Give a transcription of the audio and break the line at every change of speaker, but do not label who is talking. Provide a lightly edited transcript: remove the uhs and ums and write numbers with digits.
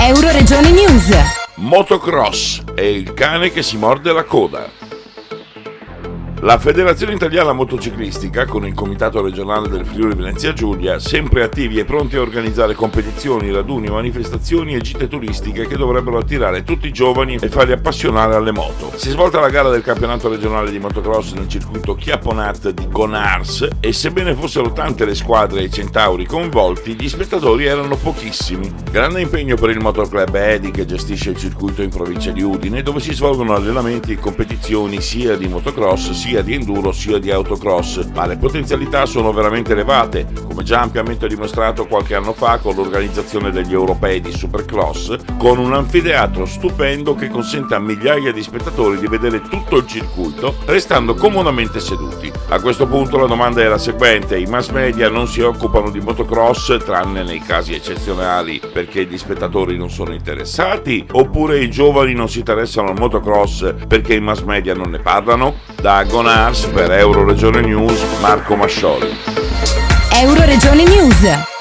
Euroregione News.
Motocross è il cane che si morde la coda. La Federazione Italiana Motociclistica, con il Comitato Regionale del Friuli Venezia Giulia, sempre attivi e pronti a organizzare competizioni, raduni, manifestazioni e gite turistiche che dovrebbero attirare tutti i giovani e farli appassionare alle moto. Si è svolta la gara del campionato regionale di motocross nel circuito Chiaponat di Gonars e sebbene fossero tante le squadre e i centauri coinvolti, gli spettatori erano pochissimi. Grande impegno per il Motoclub Edi, che gestisce il circuito in provincia di Udine, dove si svolgono allenamenti e competizioni sia di motocross, sia di enduro sia di autocross, ma le potenzialità sono veramente elevate, come già ampiamente dimostrato qualche anno fa con l'organizzazione degli europei di Supercross, con un anfiteatro stupendo che consente a migliaia di spettatori di vedere tutto il circuito restando comodamente seduti. A questo punto la domanda è la seguente: i mass media non si occupano di motocross tranne nei casi eccezionali perché gli spettatori non sono interessati, oppure i giovani non si interessano al motocross perché i mass media non ne parlano? Da Gonars per Euroregione News, Marco Mascioli.
Euroregione News.